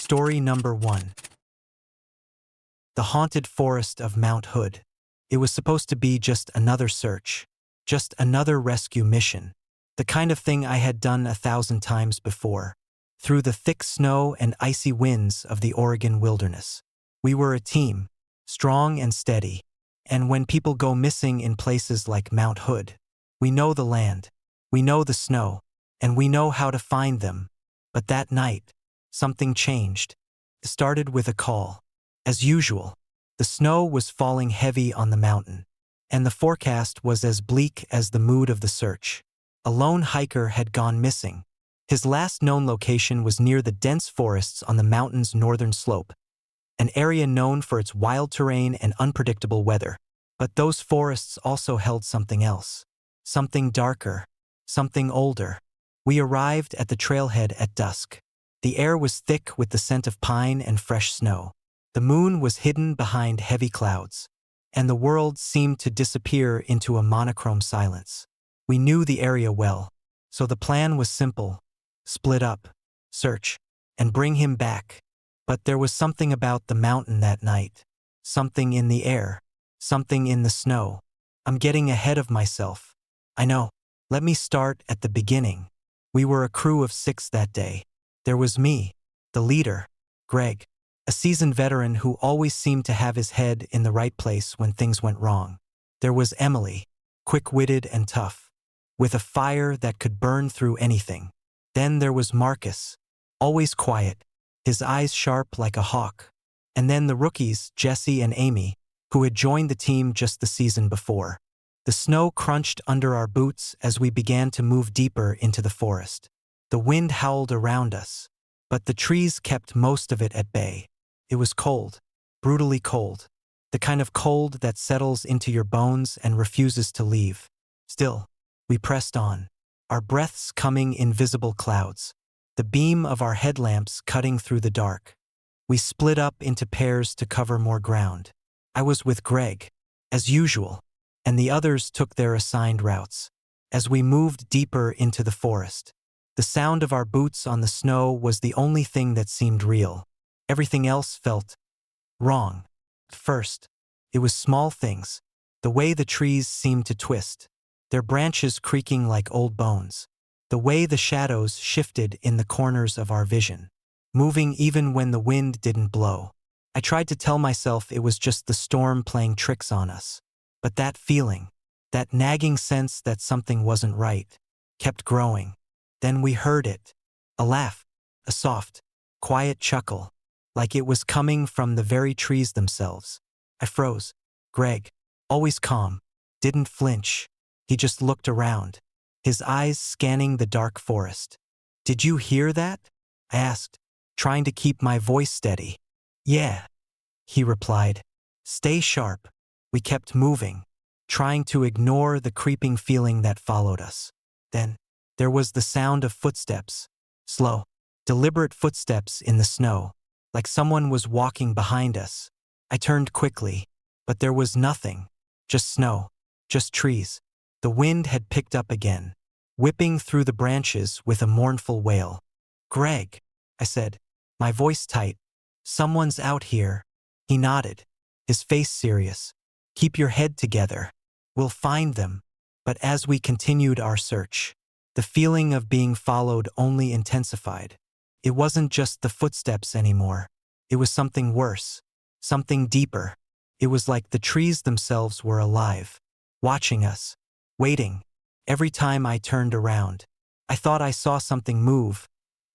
Story number 1. The Haunted Forest of Mount Hood. It was supposed to be just another search, just another rescue mission, the kind of thing I had done 1,000 times before, through the thick snow and icy winds of the Oregon wilderness. We were a team, strong and steady, and when people go missing in places like Mount Hood, we know the land, we know the snow, and we know how to find them. But that night, something changed. It started with a call. As usual, the snow was falling heavy on the mountain, and the forecast was as bleak as the mood of the search. A lone hiker had gone missing. His last known location was near the dense forests on the mountain's northern slope, an area known for its wild terrain and unpredictable weather. But those forests also held something else, something darker, something older. We arrived at the trailhead at dusk. The air was thick with the scent of pine and fresh snow. The moon was hidden behind heavy clouds, and the world seemed to disappear into a monochrome silence. We knew the area well, so the plan was simple: split up, search, and bring him back. But there was something about the mountain that night, something in the air, something in the snow. I'm getting ahead of myself. I know. Let me start at the beginning. We were a crew of 6 that day. There was me, the leader, Greg, a seasoned veteran who always seemed to have his head in the right place when things went wrong. There was Emily, quick-witted and tough, with a fire that could burn through anything. Then there was Marcus, always quiet, his eyes sharp like a hawk. And then the rookies, Jesse and Amy, who had joined the team just the season before. The snow crunched under our boots as we began to move deeper into the forest. The wind howled around us, but the trees kept most of it at bay. It was cold, brutally cold, the kind of cold that settles into your bones and refuses to leave. Still, we pressed on, our breaths coming in visible clouds, the beam of our headlamps cutting through the dark. We split up into pairs to cover more ground. I was with Greg, as usual, and the others took their assigned routes. As we moved deeper into the forest, the sound of our boots on the snow was the only thing that seemed real. Everything else felt wrong. At first, it was small things, the way the trees seemed to twist, their branches creaking like old bones, the way the shadows shifted in the corners of our vision, moving even when the wind didn't blow. I tried to tell myself it was just the storm playing tricks on us, but that feeling, that nagging sense that something wasn't right, kept growing. Then we heard it. A laugh, a soft, quiet chuckle, like it was coming from the very trees themselves. I froze. Greg, always calm, didn't flinch. He just looked around, his eyes scanning the dark forest. "Did you hear that?" I asked, trying to keep my voice steady. "Yeah," he replied. "Stay sharp." We kept moving, trying to ignore the creeping feeling that followed us. Then, there was the sound of footsteps, slow, deliberate footsteps in the snow, like someone was walking behind us. I turned quickly, but there was nothing, just snow, just trees. The wind had picked up again, whipping through the branches with a mournful wail. "Greg," I said, my voice tight, "someone's out here." He nodded, his face serious. "Keep your head together. We'll find them." But as we continued our search, the feeling of being followed only intensified. It wasn't just the footsteps anymore. It was something worse, something deeper. It was like the trees themselves were alive, watching us, waiting. Every time I turned around, I thought I saw something move,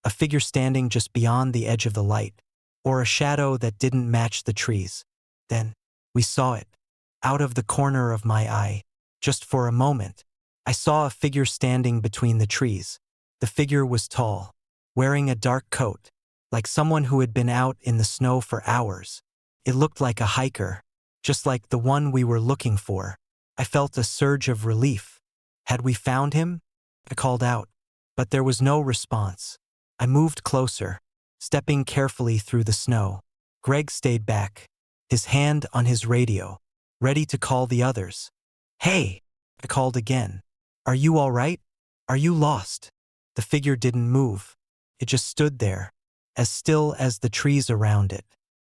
a figure standing just beyond the edge of the light, or a shadow that didn't match the trees. Then, we saw it, out of the corner of my eye, just for a moment. I saw a figure standing between the trees. The figure was tall, wearing a dark coat, like someone who had been out in the snow for hours. It looked like a hiker, just like the one we were looking for. I felt a surge of relief. Had we found him? I called out, but there was no response. I moved closer, stepping carefully through the snow. Greg stayed back, his hand on his radio, ready to call the others. "Hey!" I called again. "Are you all right? Are you lost?" The figure didn't move. It just stood there, as still as the trees around it.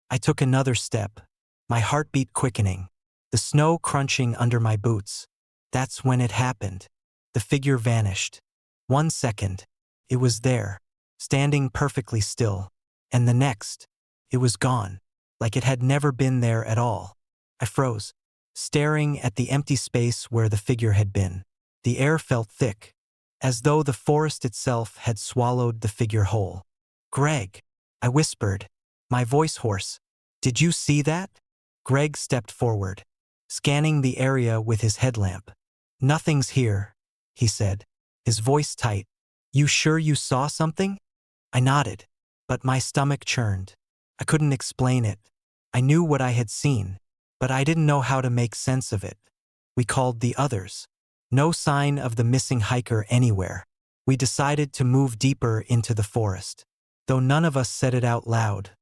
I took another step, my heartbeat quickening, the snow crunching under my boots. That's when it happened. The figure vanished. 1 second, it was there, standing perfectly still, and the next, it was gone, like it had never been there at all. I froze, staring at the empty space where the figure had been. The air felt thick, as though the forest itself had swallowed the figure whole. "Greg," I whispered, my voice hoarse. "Did you see that?" Greg stepped forward, scanning the area with his headlamp. "Nothing's here," he said, his voice tight. "You sure you saw something?" I nodded, but my stomach churned. I couldn't explain it. I knew what I had seen, but I didn't know how to make sense of it. We called the others. No sign of the missing hiker anywhere. We decided to move deeper into the forest. Though none of us said it out loud.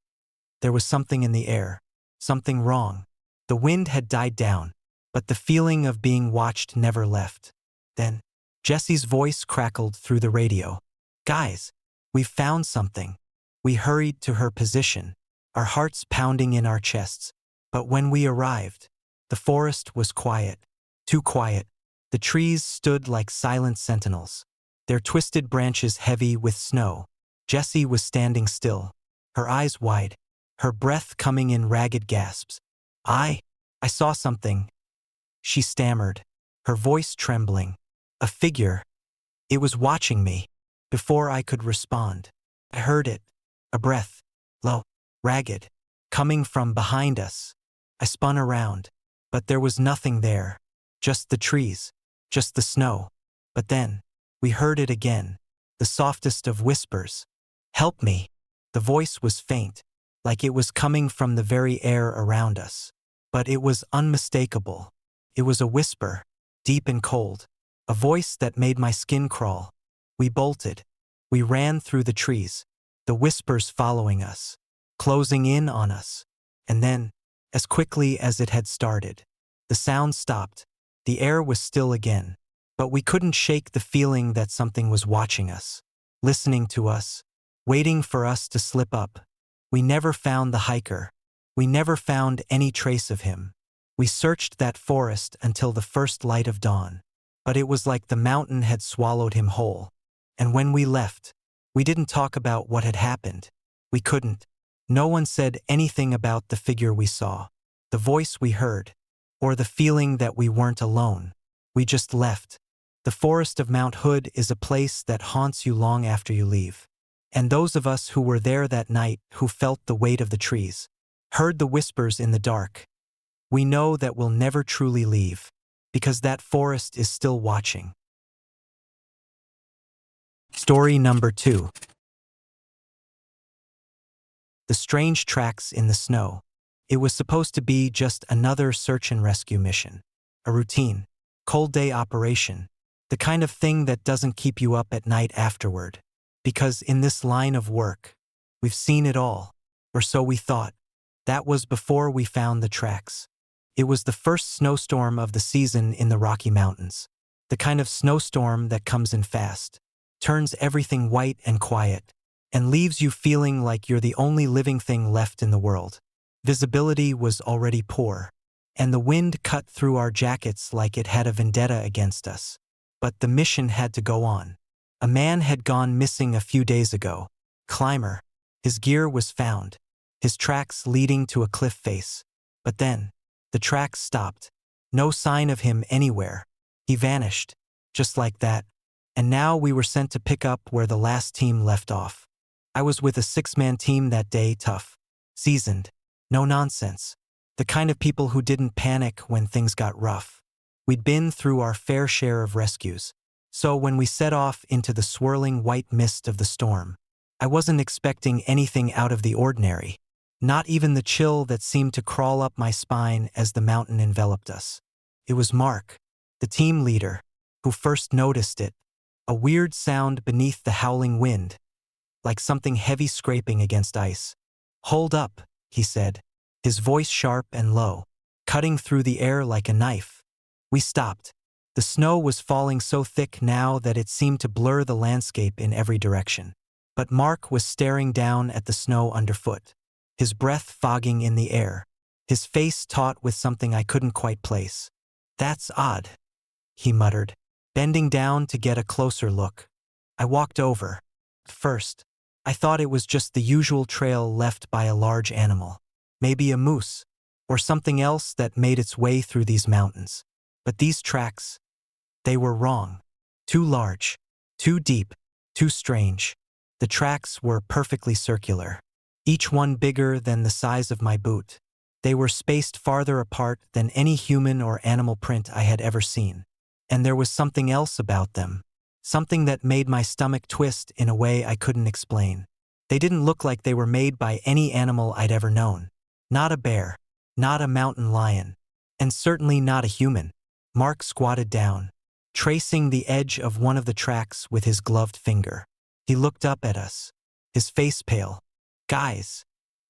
There was something in the air. Something wrong. The wind had died down, but the feeling of being watched never left. Then, Jesse's voice crackled through the radio. "Guys, we've found something." We hurried to her position, our hearts pounding in our chests. But when we arrived, the forest was quiet. Too quiet. The trees stood like silent sentinels, their twisted branches heavy with snow. Jessie was standing still, her eyes wide, her breath coming in ragged gasps. I saw something," she stammered, her voice trembling. "A figure. It was watching me." Before I could respond, I heard it, a breath, low, ragged, coming from behind us. I spun around, but there was nothing there, just the trees, just the snow. But then, we heard it again, the softest of whispers. "Help me." The voice was faint, like it was coming from the very air around us. But it was unmistakable. It was a whisper, deep and cold, a voice that made my skin crawl. We bolted. We ran through the trees, the whispers following us, closing in on us. And then, as quickly as it had started, the sound stopped. The air was still again, but we couldn't shake the feeling that something was watching us, listening to us, waiting for us to slip up. We never found the hiker. We never found any trace of him. We searched that forest until the first light of dawn, but it was like the mountain had swallowed him whole. And when we left, we didn't talk about what had happened. We couldn't. No one said anything about the figure we saw, the voice we heard, or the feeling that we weren't alone. We just left. The forest of Mount Hood is a place that haunts you long after you leave. And those of us who were there that night, who felt the weight of the trees, heard the whispers in the dark, we know that we'll never truly leave, because that forest is still watching. Story number 2. The strange tracks in the snow. It was supposed to be just another search and rescue mission. A routine, cold day operation. The kind of thing that doesn't keep you up at night afterward. Because in this line of work, we've seen it all. Or so we thought. That was before we found the tracks. It was the first snowstorm of the season in the Rocky Mountains. The kind of snowstorm that comes in fast, turns everything white and quiet, and leaves you feeling like you're the only living thing left in the world. Visibility was already poor, and the wind cut through our jackets like it had a vendetta against us. But the mission had to go on. A man had gone missing a few days ago. Climber. His gear was found, his tracks leading to a cliff face. But then, the tracks stopped. No sign of him anywhere. He vanished, just like that. And now we were sent to pick up where the last team left off. I was with a 6-man team that day, tough, seasoned, no nonsense. The kind of people who didn't panic when things got rough. We'd been through our fair share of rescues. So when we set off into the swirling white mist of the storm, I wasn't expecting anything out of the ordinary. Not even the chill that seemed to crawl up my spine as the mountain enveloped us. It was Mark, the team leader, who first noticed it. A weird sound beneath the howling wind, like something heavy scraping against ice. "Hold up," he said, his voice sharp and low, cutting through the air like a knife. We stopped. The snow was falling so thick now that it seemed to blur the landscape in every direction. But Mark was staring down at the snow underfoot, his breath fogging in the air, his face taut with something I couldn't quite place. "That's odd," he muttered, bending down to get a closer look. I walked over. First, I thought it was just the usual trail left by a large animal, maybe a moose, or something else that made its way through these mountains. But these tracks, they were wrong. Too large, too deep, too strange. The tracks were perfectly circular, each one bigger than the size of my boot. They were spaced farther apart than any human or animal print I had ever seen. And there was something else about them, something that made my stomach twist in a way I couldn't explain. They didn't look like they were made by any animal I'd ever known. Not a bear, not a mountain lion, and certainly not a human. Mark squatted down, tracing the edge of one of the tracks with his gloved finger. He looked up at us, his face pale. "Guys,"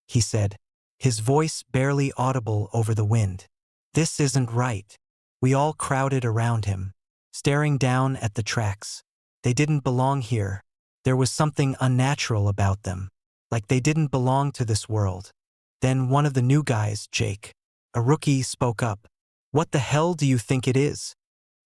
he said, his voice barely audible over the wind. "This isn't right." We all crowded around him, staring down at the tracks. They didn't belong here. There was something unnatural about them, like they didn't belong to this world. Then one of the new guys, Jake, a rookie, spoke up. "What the hell do you think it is?"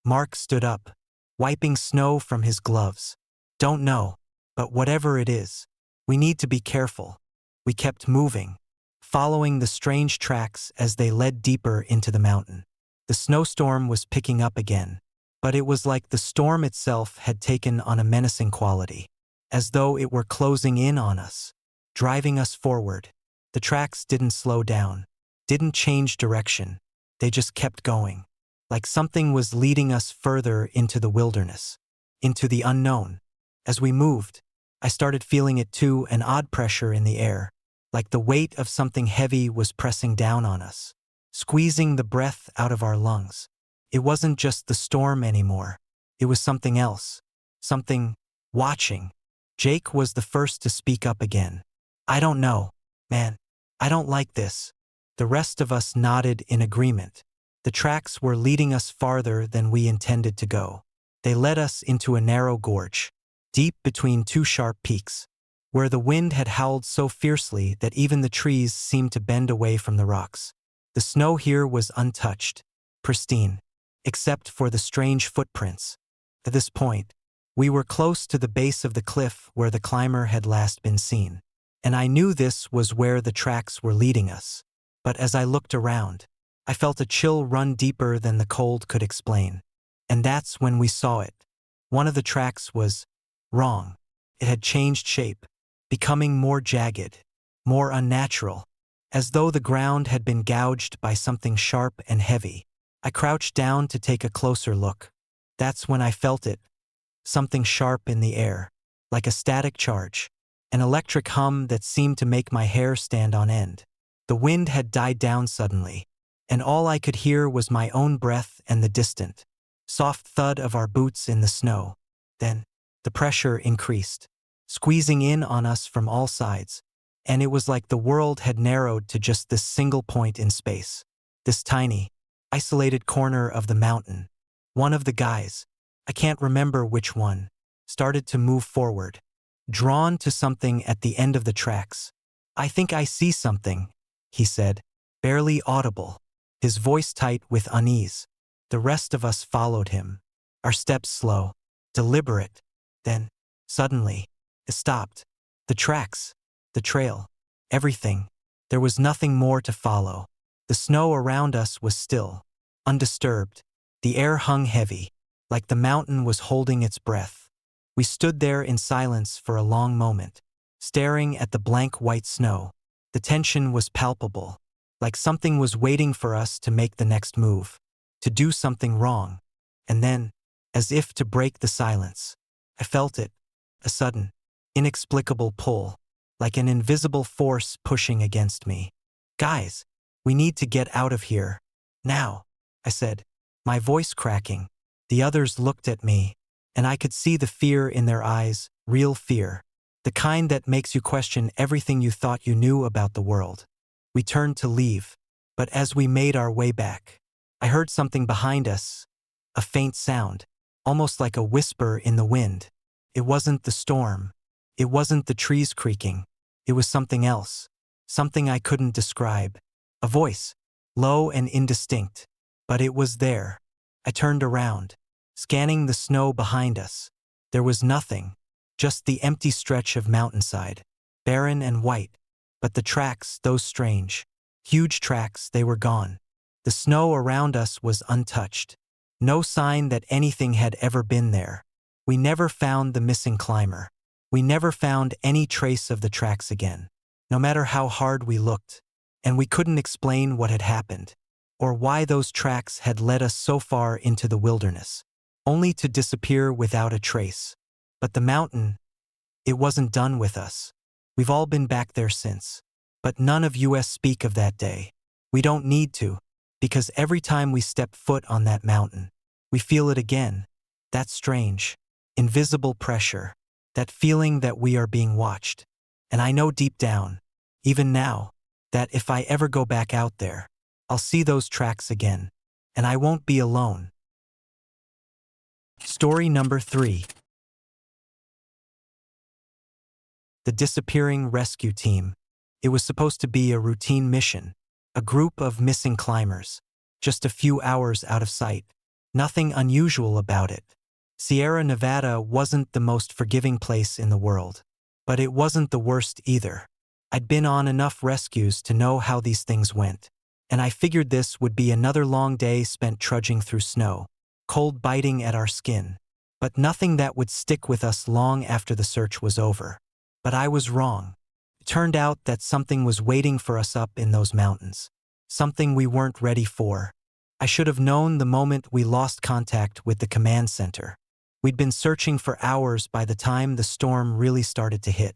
Mark stood up, wiping snow from his gloves. "Don't know, but whatever it is, we need to be careful." We kept moving, following the strange tracks as they led deeper into the mountain. The snowstorm was picking up again, but it was like the storm itself had taken on a menacing quality, as though it were closing in on us, driving us forward. The tracks didn't slow down, didn't change direction. They just kept going, like something was leading us further into the wilderness, into the unknown. As we moved, I started feeling it too, an odd pressure in the air, like the weight of something heavy was pressing down on us, squeezing the breath out of our lungs. It wasn't just the storm anymore. It was something else, something watching. Jake was the first to speak up again. "I don't know, man. I don't like this." The rest of us nodded in agreement. The tracks were leading us farther than we intended to go. They led us into a narrow gorge, deep between two sharp peaks, where the wind had howled so fiercely that even the trees seemed to bend away from the rocks. The snow here was untouched, pristine, except for the strange footprints. At this point, we were close to the base of the cliff where the climber had last been seen, and I knew this was where the tracks were leading us. But as I looked around, I felt a chill run deeper than the cold could explain. And that's when we saw it. One of the tracks was wrong. It had changed shape, becoming more jagged, more unnatural, as though the ground had been gouged by something sharp and heavy. I crouched down to take a closer look. That's when I felt it. Something sharp in the air, like a static charge, an electric hum that seemed to make my hair stand on end. The wind had died down suddenly, and all I could hear was my own breath and the distant, soft thud of our boots in the snow. Then, the pressure increased, squeezing in on us from all sides, and it was like the world had narrowed to just this single point in space. This tiny, isolated corner of the mountain. One of the guys, I can't remember which one, started to move forward, drawn to something at the end of the tracks. "I think I see something," he said, barely audible, his voice tight with unease. The rest of us followed him, our steps slow, deliberate. Then, suddenly, it stopped. The tracks, the trail, everything. There was nothing more to follow. The snow around us was still, undisturbed. The air hung heavy, like the mountain was holding its breath. We stood there in silence for a long moment, staring at the blank white snow. The tension was palpable, like something was waiting for us to make the next move, to do something wrong. And then, as if to break the silence, I felt it, a sudden, inexplicable pull, like an invisible force pushing against me. "Guys, we need to get out of here. Now," I said, my voice cracking. The others looked at me, and I could see the fear in their eyes, real fear, the kind that makes you question everything you thought you knew about the world. We turned to leave, but as we made our way back, I heard something behind us, a faint sound, almost like a whisper in the wind. It wasn't the storm. It wasn't the trees creaking. It was something else. Something I couldn't describe. A voice. Low and indistinct. But it was there. I turned around, scanning the snow behind us. There was nothing. Just the empty stretch of mountainside. Barren and white. But the tracks, those strange, huge tracks, they were gone. The snow around us was untouched. No sign that anything had ever been there. We never found the missing climber. We never found any trace of the tracks again, no matter how hard we looked. And we couldn't explain what had happened, or why those tracks had led us so far into the wilderness, only to disappear without a trace. But the mountain, it wasn't done with us. We've all been back there since. But none of us speak of that day. We don't need to, because every time we step foot on that mountain, we feel it again. That strange, invisible pressure. That feeling that we are being watched. And I know deep down, even now, that if I ever go back out there, I'll see those tracks again. And I won't be alone. Story number 3. The disappearing rescue team. It was supposed to be a routine mission. A group of missing climbers. Just a few hours out of sight. Nothing unusual about it. Sierra Nevada wasn't the most forgiving place in the world. But it wasn't the worst either. I'd been on enough rescues to know how these things went. And I figured this would be another long day spent trudging through snow, cold biting at our skin. But nothing that would stick with us long after the search was over. But I was wrong. It turned out that something was waiting for us up in those mountains. Something we weren't ready for. I should have known the moment we lost contact with the command center. We'd been searching for hours by the time the storm really started to hit.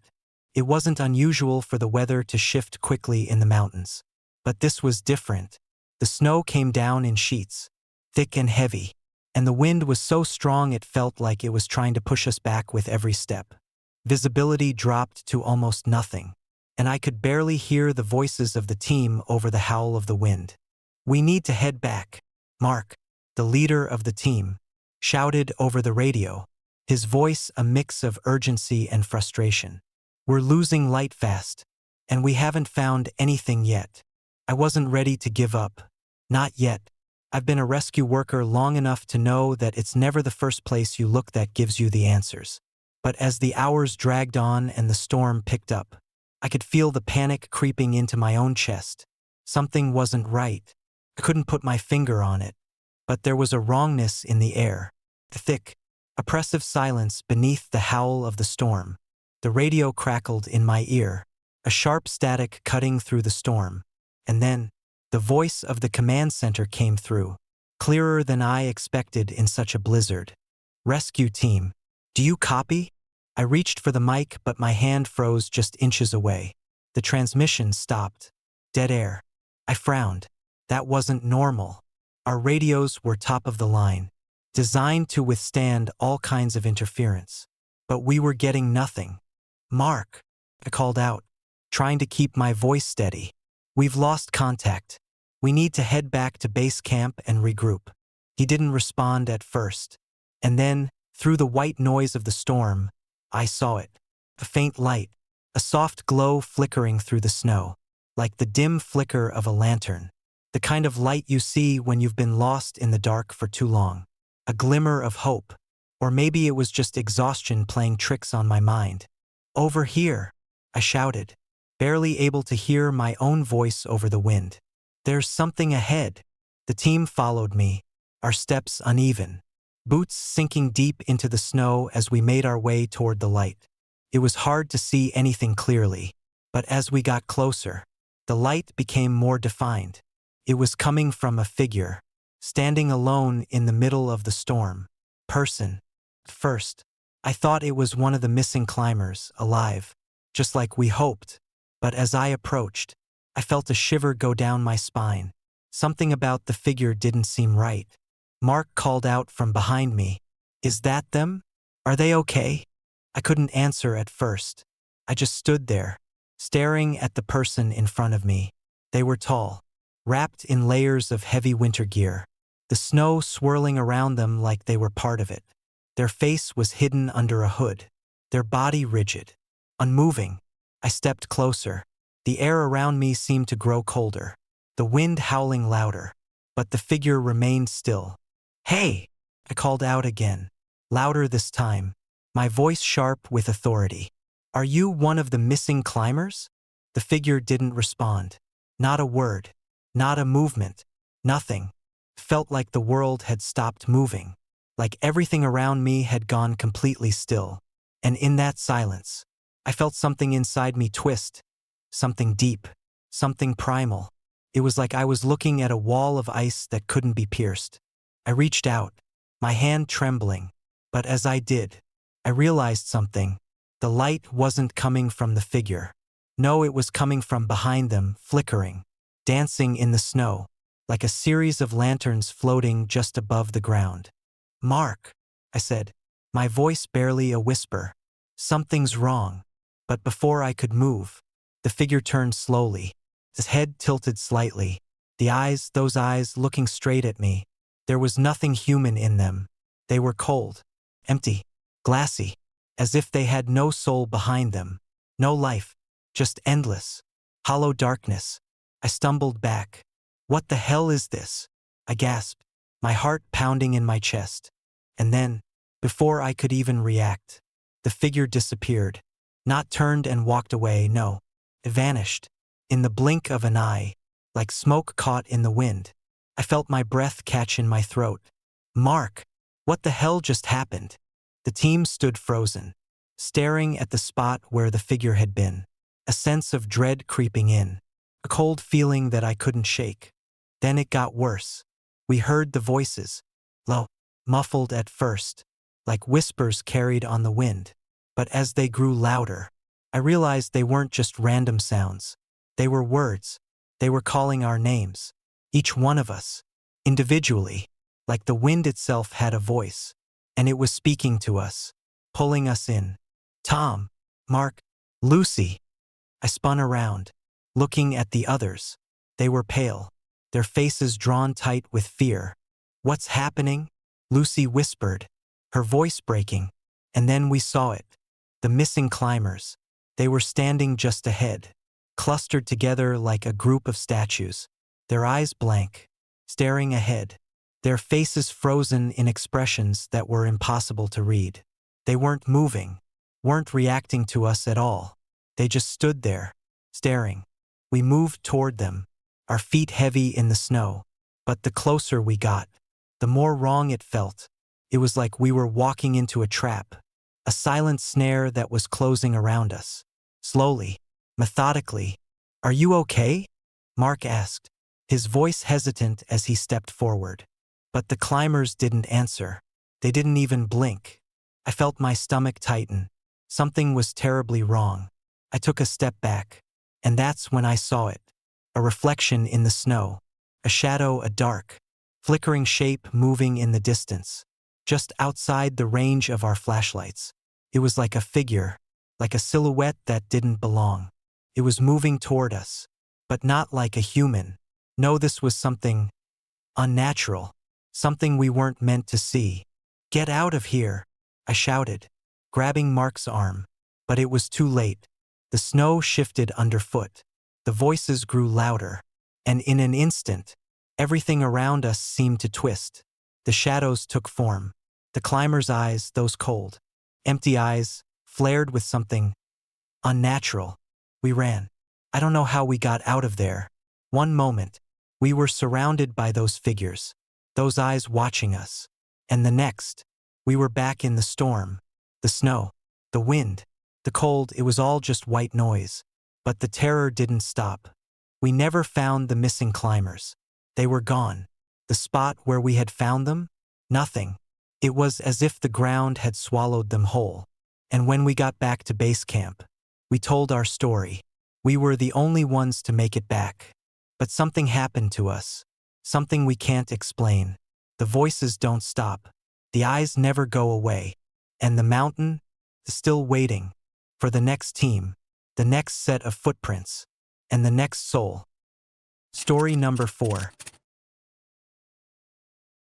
It wasn't unusual for the weather to shift quickly in the mountains. But this was different. The snow came down in sheets, thick and heavy, and the wind was so strong it felt like it was trying to push us back with every step. Visibility dropped to almost nothing, and I could barely hear the voices of the team over the howl of the wind. "We need to head back," Mark, the leader of the team, shouted over the radio, his voice a mix of urgency and frustration. "We're losing light fast, and we haven't found anything yet." I wasn't ready to give up. Not yet. I've been a rescue worker long enough to know that it's never the first place you look that gives you the answers. But as the hours dragged on and the storm picked up, I could feel the panic creeping into my own chest. Something wasn't right. I couldn't put my finger on it. But there was a wrongness in the air. The thick, oppressive silence beneath the howl of the storm. The radio crackled in my ear, a sharp static cutting through the storm. And then, the voice of the command center came through, clearer than I expected in such a blizzard. "Rescue team, do you copy?" I reached for the mic, but my hand froze just inches away. The transmission stopped. Dead air. I frowned. That wasn't normal. Our radios were top of the line, designed to withstand all kinds of interference. But we were getting nothing. "Mark," I called out, trying to keep my voice steady. "We've lost contact. We need to head back to base camp and regroup." He didn't respond at first. And then, through the white noise of the storm, I saw it. A faint light, a soft glow flickering through the snow, like the dim flicker of a lantern. The kind of light you see when you've been lost in the dark for too long. A glimmer of hope. Or maybe it was just exhaustion playing tricks on my mind. "Over here," I shouted, barely able to hear my own voice over the wind. "There's something ahead." The team followed me, our steps uneven, boots sinking deep into the snow as we made our way toward the light. It was hard to see anything clearly, but as we got closer, the light became more defined. It was coming from a figure, standing alone in the middle of the storm. Person. At first, I thought it was one of the missing climbers, alive, just like we hoped. But as I approached, I felt a shiver go down my spine. Something about the figure didn't seem right. Mark called out from behind me, "Is that them? Are they okay?" I couldn't answer at first. I just stood there, staring at the person in front of me. They were tall, wrapped in layers of heavy winter gear, the snow swirling around them like they were part of it. Their face was hidden under a hood, their body rigid, unmoving. I stepped closer. The air around me seemed to grow colder, the wind howling louder, but the figure remained still. "Hey!" I called out again, louder this time, my voice sharp with authority. "Are you one of the missing climbers?" The figure didn't respond. Not a word, not a movement, nothing. Felt like the world had stopped moving, like everything around me had gone completely still. And in that silence, I felt something inside me twist, something deep, something primal. It was like I was looking at a wall of ice that couldn't be pierced. I reached out, my hand trembling, but as I did, I realized something. The light wasn't coming from the figure. No, it was coming from behind them, flickering, dancing in the snow, like a series of lanterns floating just above the ground. "Mark," I said, my voice barely a whisper. "Something's wrong." But before I could move, the figure turned slowly, his head tilted slightly, the eyes, those eyes looking straight at me. There was nothing human in them. They were cold, empty, glassy, as if they had no soul behind them, no life, just endless, hollow darkness. I stumbled back. "What the hell is this?" I gasped, my heart pounding in my chest. And then, before I could even react, the figure disappeared. Not turned and walked away, no. It vanished. In the blink of an eye, like smoke caught in the wind. I felt my breath catch in my throat. "Mark, what the hell just happened?" The team stood frozen, staring at the spot where the figure had been. A sense of dread creeping in, a cold feeling that I couldn't shake. Then it got worse. We heard the voices, low, muffled at first, like whispers carried on the wind. But as they grew louder, I realized they weren't just random sounds. They were words. They were calling our names, each one of us, individually, like the wind itself had a voice. And it was speaking to us, pulling us in. "Tom, Mark, Lucy." I spun around, looking at the others. They were pale, their faces drawn tight with fear. "What's happening?" Lucy whispered, her voice breaking. And then we saw it. The missing climbers. They were standing just ahead, clustered together like a group of statues, their eyes blank, staring ahead, their faces frozen in expressions that were impossible to read. They weren't moving, weren't reacting to us at all. They just stood there, staring. We moved toward them, our feet heavy in the snow. But the closer we got, the more wrong it felt. It was like we were walking into a trap, a silent snare that was closing around us. Slowly, methodically. "Are you okay?" Mark asked, his voice hesitant as he stepped forward. But the climbers didn't answer. They didn't even blink. I felt my stomach tighten. Something was terribly wrong. I took a step back, and that's when I saw it. A reflection in the snow, a shadow, a dark, flickering shape moving in the distance, just outside the range of our flashlights. It was like a figure, like a silhouette that didn't belong. It was moving toward us, but not like a human. No, this was something unnatural, something we weren't meant to see. "Get out of here," I shouted, grabbing Mark's arm. But it was too late. The snow shifted underfoot. The voices grew louder, and in an instant, everything around us seemed to twist. The shadows took form. The climbers' eyes, those cold, empty eyes, flared with something unnatural. We ran. I don't know how we got out of there. One moment, we were surrounded by those figures, those eyes watching us. And the next, we were back in the storm, the snow, the wind, the cold. It was all just white noise. But the terror didn't stop. We never found the missing climbers. They were gone. The spot where we had found them? Nothing. It was as if the ground had swallowed them whole. And when we got back to base camp, we told our story. We were the only ones to make it back. But something happened to us. Something we can't explain. The voices don't stop. The eyes never go away. And the mountain is still waiting for the next team, the next set of footprints, and the next soul. Story number 4.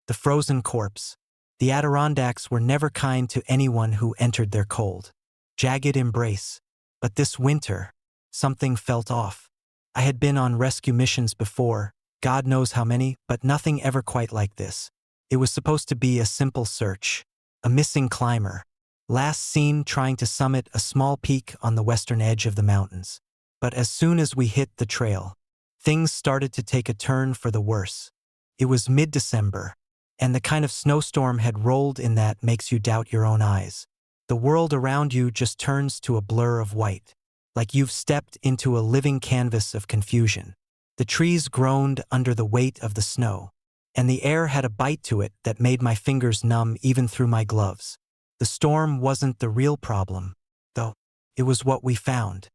The frozen corpse. The Adirondacks were never kind to anyone who entered their cold, jagged embrace. But this winter, something felt off. I had been on rescue missions before, God knows how many, but nothing ever quite like this. It was supposed to be a simple search. A missing climber. Last seen trying to summit a small peak on the western edge of the mountains. But as soon as we hit the trail, things started to take a turn for the worse. It was mid-December, and the kind of snowstorm had rolled in that makes you doubt your own eyes. The world around you just turns to a blur of white, like you've stepped into a living canvas of confusion. The trees groaned under the weight of the snow, and the air had a bite to it that made my fingers numb even through my gloves. The storm wasn't the real problem, though. It was what we found.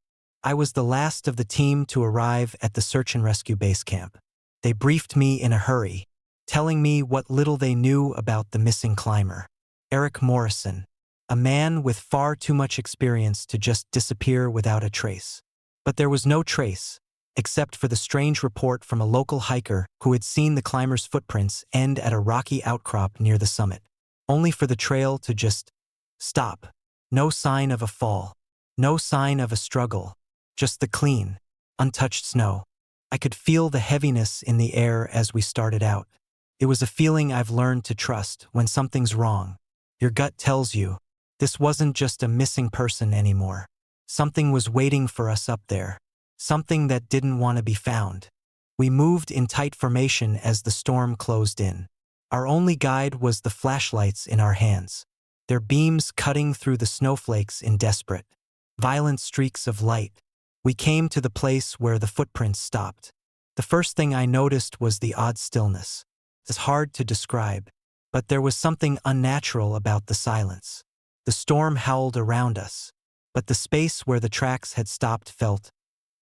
I was the last of the team to arrive at the search and rescue base camp. They briefed me in a hurry, telling me what little they knew about the missing climber. Eric Morrison, a man with far too much experience to just disappear without a trace. But there was no trace, except for the strange report from a local hiker who had seen the climber's footprints end at a rocky outcrop near the summit, only for the trail to just stop. No sign of a fall, no sign of a struggle, just the clean, untouched snow. I could feel the heaviness in the air as we started out. It was a feeling I've learned to trust when something's wrong. Your gut tells you, this wasn't just a missing person anymore. Something was waiting for us up there. Something that didn't want to be found. We moved in tight formation as the storm closed in. Our only guide was the flashlights in our hands, their beams cutting through the snowflakes in desperate, violent streaks of light. We came to the place where the footprints stopped. The first thing I noticed was the odd stillness. It's hard to describe, but there was something unnatural about the silence. The storm howled around us, but the space where the tracks had stopped felt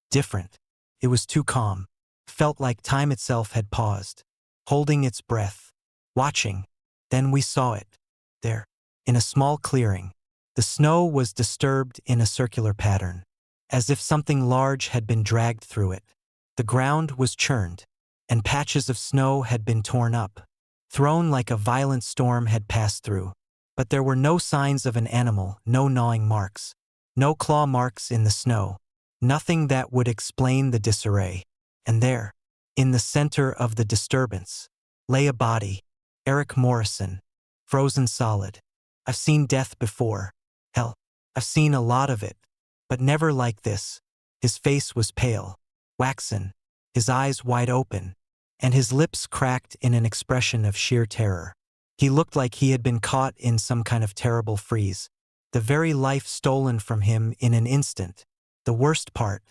different. It was too calm. Felt like time itself had paused, holding its breath, watching. Then we saw it. There, in a small clearing. The snow was disturbed in a circular pattern, as if something large had been dragged through it. The ground was churned, and patches of snow had been torn up, thrown like a violent storm had passed through. But there were no signs of an animal, no gnawing marks, no claw marks in the snow, nothing that would explain the disarray. And there, in the center of the disturbance, lay a body, Eric Morrison, frozen solid. I've seen death before. Hell, I've seen a lot of it, but never like this. His face was pale, waxen, his eyes wide open, and his lips cracked in an expression of sheer terror. He looked like he had been caught in some kind of terrible freeze, the very life stolen from him in an instant. The worst part,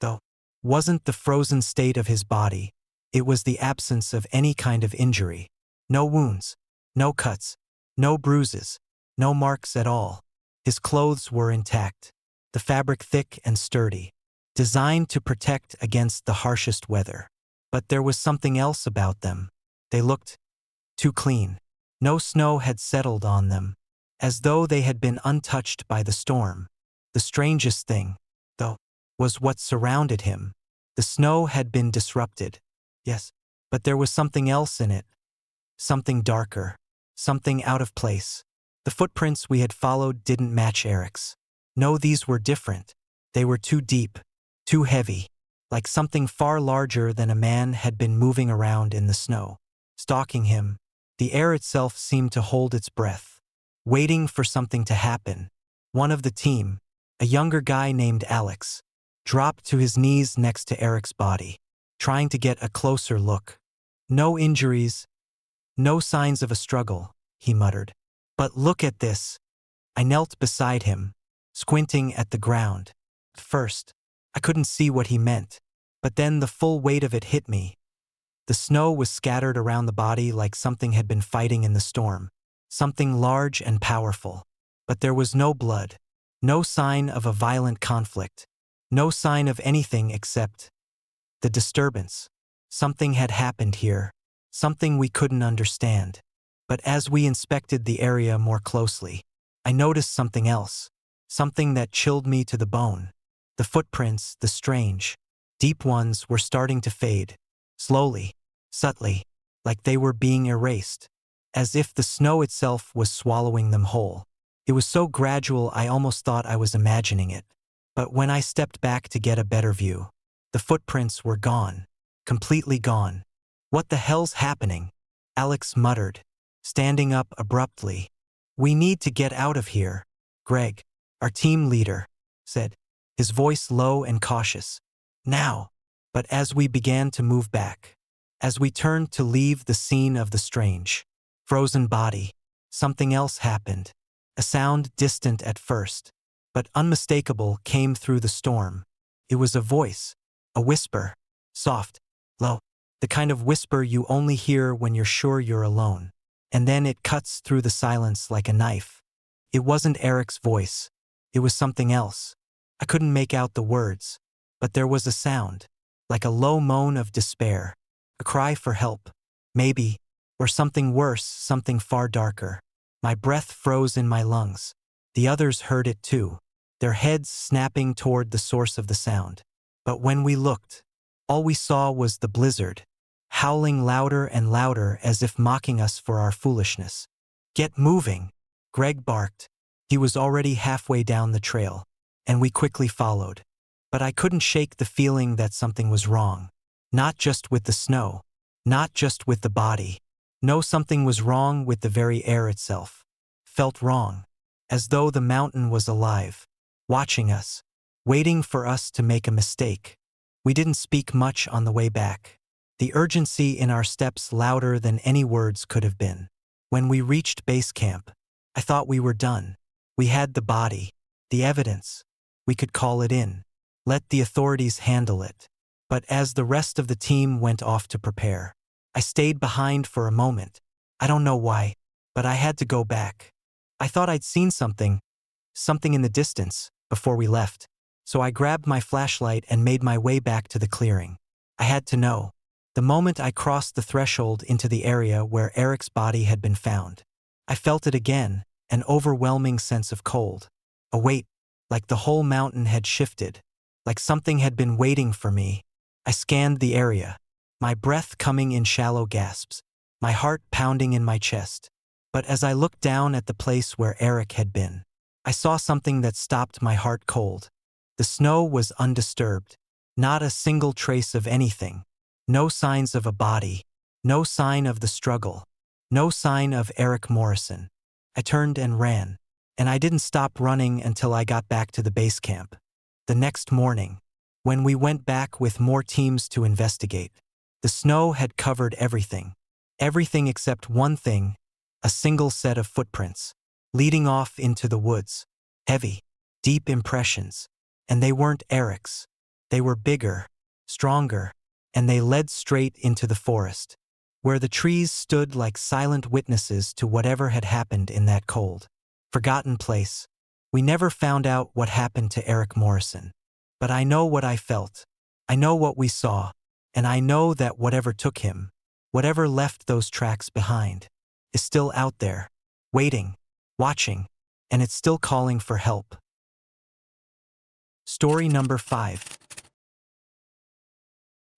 though, wasn't the frozen state of his body. It was the absence of any kind of injury. No wounds, no cuts, no bruises, no marks at all. His clothes were intact, the fabric thick and sturdy, designed to protect against the harshest weather. But there was something else about them. They looked too clean. No snow had settled on them, as though they had been untouched by the storm. The strangest thing, though, was what surrounded him. The snow had been disrupted, yes, but there was something else in it. Something darker, something out of place. The footprints we had followed didn't match Eric's. No, these were different. They were too deep, too heavy, like something far larger than a man had been moving around in the snow, stalking him. The air itself seemed to hold its breath, waiting for something to happen. One of the team, a younger guy named Alex, dropped to his knees next to Eric's body, trying to get a closer look. No injuries, no signs of a struggle, he muttered. But look at this. I knelt beside him, squinting at the ground. At first, I couldn't see what he meant, but then the full weight of it hit me. The snow was scattered around the body like something had been fighting in the storm, something large and powerful. But there was no blood, no sign of a violent conflict, no sign of anything except the disturbance. Something had happened here, something we couldn't understand. But as we inspected the area more closely, I noticed something else, something that chilled me to the bone. The footprints, the strange, deep ones, were starting to fade, slowly, subtly, like they were being erased, as if the snow itself was swallowing them whole. It was so gradual I almost thought I was imagining it. But when I stepped back to get a better view, the footprints were gone. Completely gone. "What the hell's happening?" Alex muttered, standing up abruptly. "We need to get out of here," Greg, our team leader, said, his voice low and cautious. "Now." But as we began to move back, as we turned to leave the scene of the strange, frozen body, something else happened. A sound distant at first, but unmistakable, came through the storm. It was a voice, a whisper, soft, low, the kind of whisper you only hear when you're sure you're alone. And then it cuts through the silence like a knife. It wasn't Eric's voice. It was something else. I couldn't make out the words, but there was a sound, like a low moan of despair, a cry for help, maybe, or something worse, something far darker. My breath froze in my lungs. The others heard it too, their heads snapping toward the source of the sound. But when we looked, all we saw was the blizzard, howling louder and louder as if mocking us for our foolishness. "Get moving," Greg barked. He was already halfway down the trail, and we quickly followed. But I couldn't shake the feeling that something was wrong. Not just with the snow, not just with the body. No, something was wrong with the very air itself. Felt wrong, as though the mountain was alive, watching us, waiting for us to make a mistake. We didn't speak much on the way back, the urgency in our steps louder than any words could have been. When we reached base camp, I thought we were done. We had the body, the evidence. We could call it in, let the authorities handle it. But as the rest of the team went off to prepare, I stayed behind for a moment. I don't know why, but I had to go back. I thought I'd seen something in the distance, before we left. So I grabbed my flashlight and made my way back to the clearing. I had to know. The moment I crossed the threshold into the area where Eric's body had been found, I felt it again, an overwhelming sense of cold. A weight, like the whole mountain had shifted, like something had been waiting for me. I scanned the area, my breath coming in shallow gasps, my heart pounding in my chest. But as I looked down at the place where Eric had been, I saw something that stopped my heart cold. The snow was undisturbed, not a single trace of anything, no signs of a body, no sign of the struggle, no sign of Eric Morrison. I turned and ran, and I didn't stop running until I got back to the base camp. The next morning, when we went back with more teams to investigate, the snow had covered everything. Everything except one thing, a single set of footprints, leading off into the woods. Heavy, deep impressions. And they weren't Eric's. They were bigger, stronger, and they led straight into the forest, where the trees stood like silent witnesses to whatever had happened in that cold, forgotten place. We never found out what happened to Eric Morrison. But I know what I felt. I know what we saw. And I know that whatever took him, whatever left those tracks behind, is still out there, waiting, watching, and it's still calling for help. Story number 5.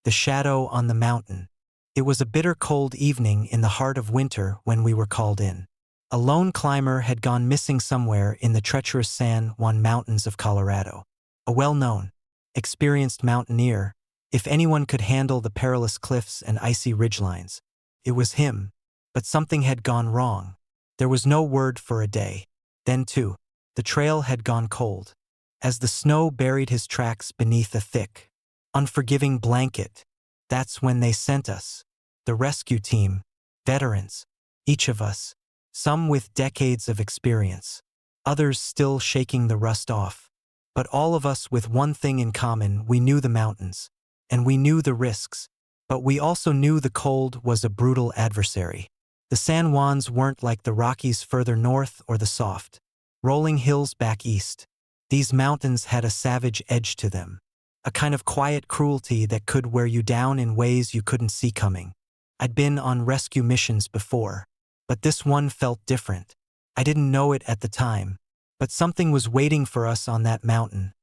The Shadow on the Mountain. It was a bitter cold evening in the heart of winter when we were called in. A lone climber had gone missing somewhere in the treacherous San Juan Mountains of Colorado. A well-known, experienced mountaineer, if anyone could handle the perilous cliffs and icy ridgelines. It was him, but something had gone wrong. There was no word for a day. Then, too, the trail had gone cold, as the snow buried his tracks beneath a thick, unforgiving blanket. That's when they sent us, the rescue team, veterans, each of us, some with decades of experience, others still shaking the rust off. But all of us with one thing in common: we knew the mountains, and we knew the risks, but we also knew the cold was a brutal adversary. The San Juans weren't like the Rockies further north or the soft, rolling hills back east. These mountains had a savage edge to them, a kind of quiet cruelty that could wear you down in ways you couldn't see coming. I'd been on rescue missions before, but this one felt different. I didn't know it at the time, but something was waiting for us on that mountain,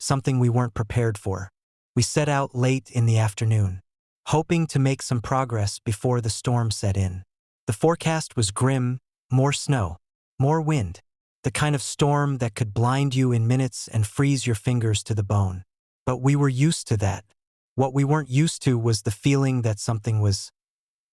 something we weren't prepared for. We set out late in the afternoon, hoping to make some progress before the storm set in. The forecast was grim: more snow, more wind, The kind of storm that could blind you in minutes and freeze your fingers to the bone. But we were used to that. What we weren't used to was the feeling that something was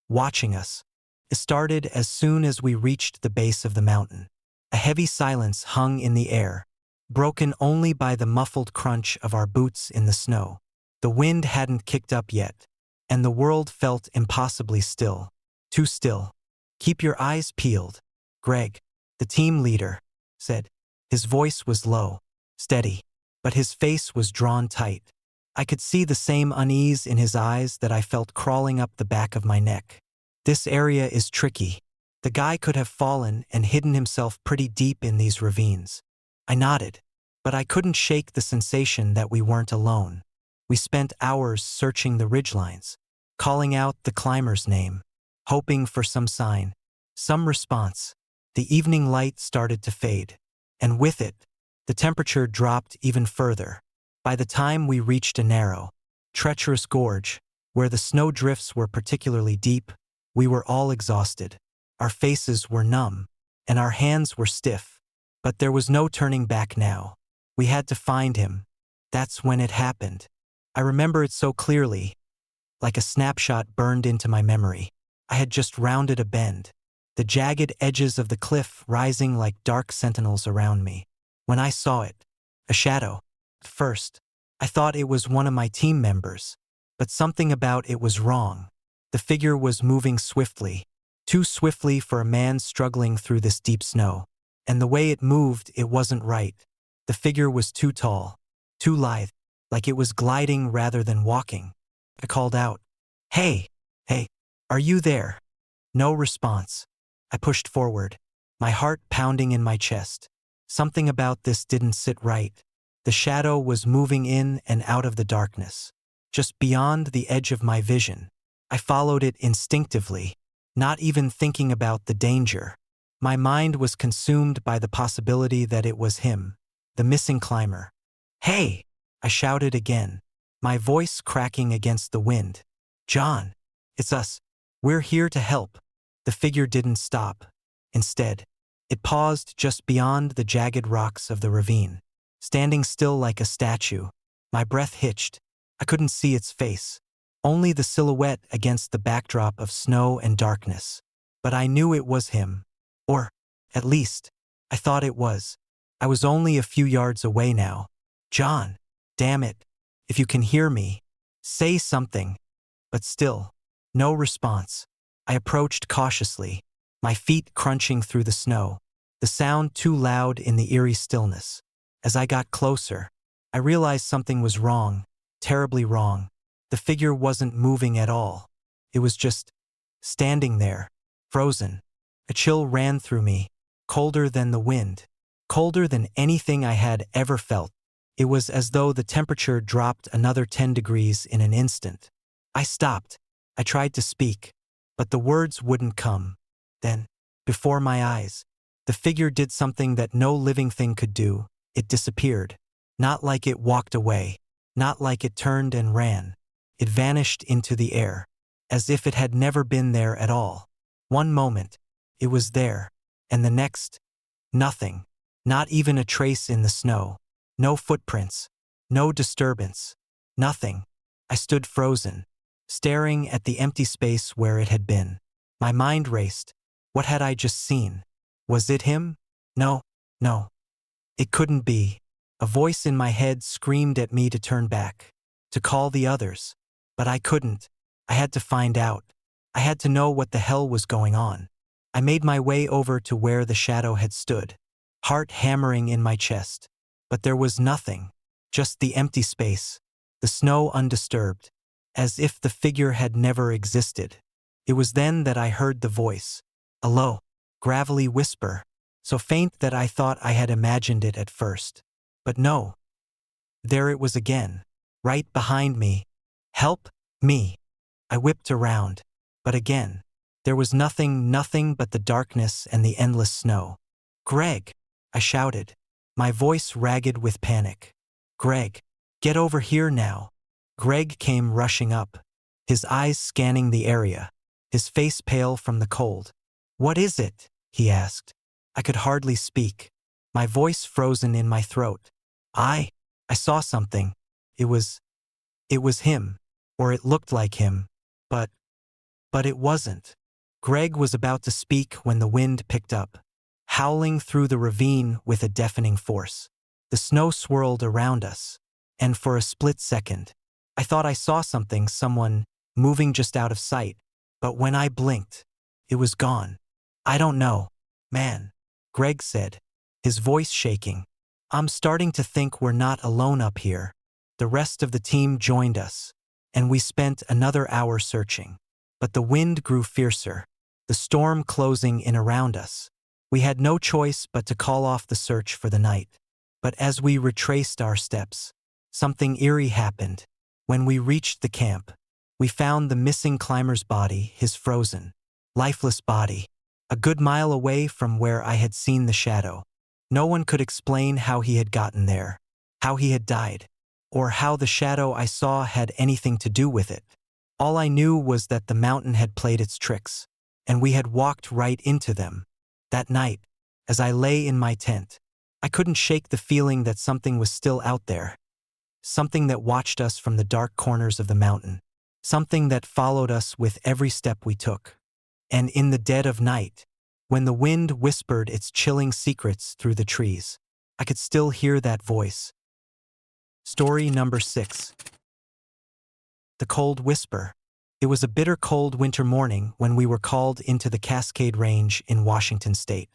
watching us. It started as soon as we reached the base of the mountain. A heavy silence hung in the air, broken only by the muffled crunch of our boots in the snow. The wind hadn't kicked up yet, and the world felt impossibly still. Too still. "Keep your eyes peeled," Greg, the team leader, said. His voice was low, steady, but his face was drawn tight. I could see the same unease in his eyes that I felt crawling up the back of my neck. "This area is tricky. The guy could have fallen and hidden himself pretty deep in these ravines." I nodded, but I couldn't shake the sensation that we weren't alone. We spent hours searching the ridgelines, calling out the climber's name, hoping for some sign, some response. The evening light started to fade, and with it, the temperature dropped even further. By the time we reached a narrow, treacherous gorge, where the snow drifts were particularly deep, we were all exhausted. Our faces were numb, and our hands were stiff. But there was no turning back now. We had to find him. That's when it happened. I remember it so clearly, like a snapshot burned into my memory. I had just rounded a bend, the jagged edges of the cliff rising like dark sentinels around me. When I saw it, a shadow. At first, I thought it was one of my team members, but something about it was wrong. The figure was moving swiftly, too swiftly for a man struggling through this deep snow. And the way it moved, it wasn't right. The figure was too tall, too lithe, like it was gliding rather than walking. I called out, "Hey, hey, are you there?" No response. I pushed forward, my heart pounding in my chest. Something about this didn't sit right. The shadow was moving in and out of the darkness, just beyond the edge of my vision. I followed it instinctively, not even thinking about the danger. My mind was consumed by the possibility that it was him, the missing climber. "Hey!" I shouted again, my voice cracking against the wind. "John, it's us. We're here to help." The figure didn't stop. Instead, it paused just beyond the jagged rocks of the ravine, standing still like a statue. My breath hitched. I couldn't see its face, only the silhouette against the backdrop of snow and darkness. But I knew it was him. Or, at least, I thought it was. I was only a few yards away now. "John, damn it. If you can hear me, say something." But still, no response. I approached cautiously, my feet crunching through the snow, the sound too loud in the eerie stillness. As I got closer, I realized something was wrong, terribly wrong. The figure wasn't moving at all. It was just standing there, frozen. A chill ran through me, colder than the wind, colder than anything I had ever felt. It was as though the temperature dropped another 10 degrees in an instant. I stopped. I tried to speak, but the words wouldn't come. Then, before my eyes, the figure did something that no living thing could do. It disappeared. Not like it walked away, not like it turned and ran. It vanished into the air, as if it had never been there at all. One moment, it was there, and the next, nothing. Not even a trace in the snow. No footprints. No disturbance. Nothing. I stood frozen, staring at the empty space where it had been. My mind raced. What had I just seen? Was it him? No, no. It couldn't be. A voice in my head screamed at me to turn back, to call the others. But I couldn't. I had to find out. I had to know what the hell was going on. I made my way over to where the shadow had stood, heart hammering in my chest. But there was nothing, just the empty space, the snow undisturbed, as if the figure had never existed. It was then that I heard the voice, a low, gravelly whisper, so faint that I thought I had imagined it at first. But no. There it was again, right behind me. "Help me." I whipped around, but again, there was nothing but the darkness and the endless snow. "Greg," I shouted, my voice ragged with panic. "Greg, get over here now." Greg came rushing up, his eyes scanning the area, his face pale from the cold. "What is it?" he asked. I could hardly speak. my voice frozen in my throat. I saw something. It was him. Or it looked like him. But it wasn't. Greg was about to speak when the wind picked up, howling through the ravine with a deafening force. The snow swirled around us, and for a split second, I thought I saw someone moving just out of sight, but when I blinked, it was gone. I don't know, man, Greg said, his voice shaking. I'm starting to think we're not alone up here. The rest of the team joined us, and we spent another hour searching. But the wind grew fiercer, the storm closing in around us. We had no choice but to call off the search for the night. But as we retraced our steps, something eerie happened. When we reached the camp, we found the missing climber's body, his frozen, lifeless body, a good mile away from where I had seen the shadow. No one could explain how he had gotten there, how he had died, or how the shadow I saw had anything to do with it. All I knew was that the mountain had played its tricks, and we had walked right into them. That night, as I lay in my tent, I couldn't shake the feeling that something was still out there. Something that watched us from the dark corners of the mountain. Something that followed us with every step we took. And in the dead of night, when the wind whispered its chilling secrets through the trees, I could still hear that voice. Story number 6. The Cold Whisper. It was a bitter cold winter morning when we were called into the Cascade Range in Washington state.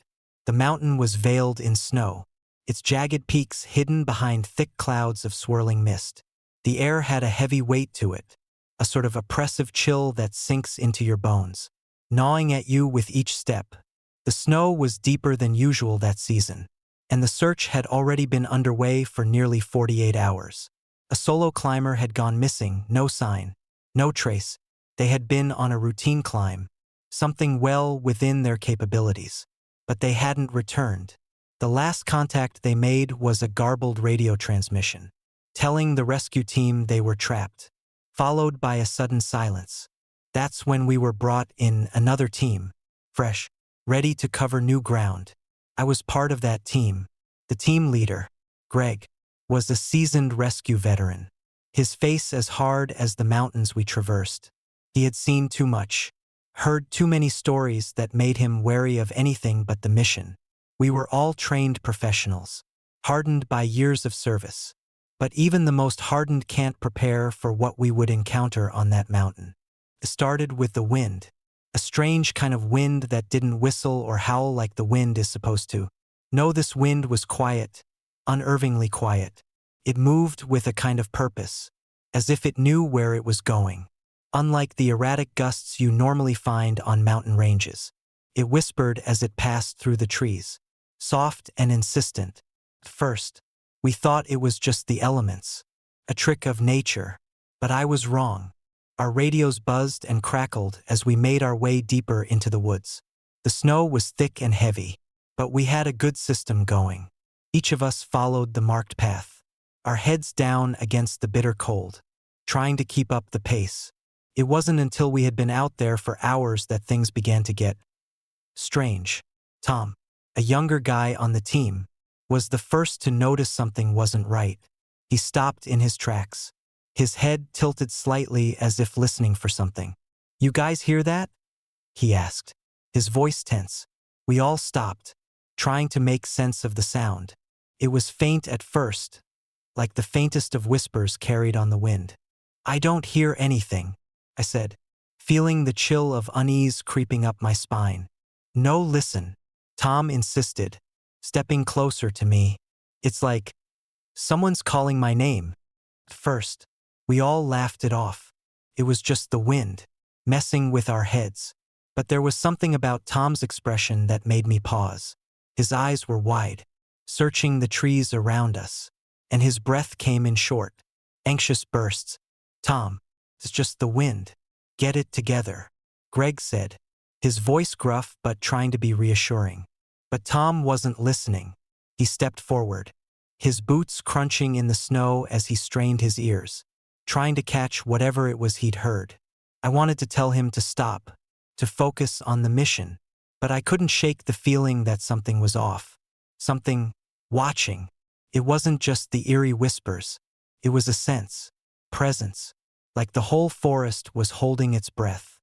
The mountain was veiled in snow, its jagged peaks hidden behind thick clouds of swirling mist. The air had a heavy weight to it, a sort of oppressive chill that sinks into your bones, gnawing at you with each step. The snow was deeper than usual that season, and the search had already been underway for nearly 48 hours. A solo climber had gone missing, no sign, no trace. They had been on a routine climb, something well within their capabilities, but they hadn't returned. The last contact they made was a garbled radio transmission, telling the rescue team they were trapped, followed by a sudden silence. That's when we were brought in, another team, fresh, ready to cover new ground. I was part of that team. The team leader, Greg, was a seasoned rescue veteran, his face as hard as the mountains we traversed. He had seen too much, heard too many stories that made him wary of anything but the mission. We were all trained professionals, hardened by years of service. But even the most hardened can't prepare for what we would encounter on that mountain. It started with the wind, a strange kind of wind that didn't whistle or howl like the wind is supposed to. No, this wind was quiet, unnervingly quiet. It moved with a kind of purpose, as if it knew where it was going. Unlike the erratic gusts you normally find on mountain ranges, it whispered as it passed through the trees, soft and insistent. At first, we thought it was just the elements, a trick of nature, but I was wrong. Our radios buzzed and crackled as we made our way deeper into the woods. The snow was thick and heavy, but we had a good system going. Each of us followed the marked path, our heads down against the bitter cold, trying to keep up the pace. It wasn't until we had been out there for hours that things began to get strange. Tom, a younger guy on the team, was the first to notice something wasn't right. He stopped in his tracks, his head tilted slightly as if listening for something. "You guys hear that?" he asked, his voice tense. We all stopped, trying to make sense of the sound. It was faint at first, like the faintest of whispers carried on the wind. "I don't hear anything," I said, feeling the chill of unease creeping up my spine. "No, listen," Tom insisted, stepping closer to me. "It's like someone's calling my name." At first, we all laughed it off. It was just the wind, messing with our heads. But there was something about Tom's expression that made me pause. His eyes were wide, searching the trees around us, and his breath came in short, anxious bursts. "Tom, it's just the wind. Get it together," Greg said, his voice gruff but trying to be reassuring. But Tom wasn't listening. He stepped forward, his boots crunching in the snow as he strained his ears, trying to catch whatever it was he'd heard. I wanted to tell him to stop, to focus on the mission, but I couldn't shake the feeling that something was off. Something watching. It wasn't just the eerie whispers. It was a sense, presence, like the whole forest was holding its breath.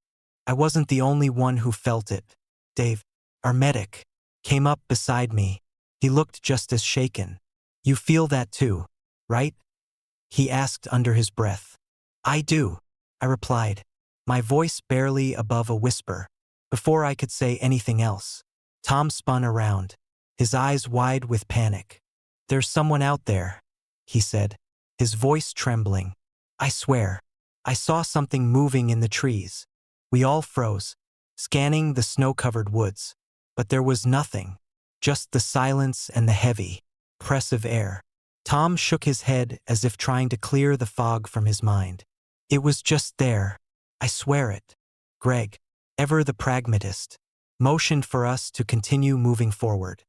I wasn't the only one who felt it. Dave, our medic, came up beside me. He looked just as shaken. You feel that too, right? He asked under his breath. I do, I replied, my voice barely above a whisper. Before I could say anything else, Tom spun around, his eyes wide with panic. There's someone out there, he said, his voice trembling. I swear, I saw something moving in the trees. We all froze, scanning the snow-covered woods. But there was nothing, just the silence and the heavy, oppressive air. Tom shook his head as if trying to clear the fog from his mind. It was just there. I swear it. Greg, ever the pragmatist, motioned for us to continue moving forward.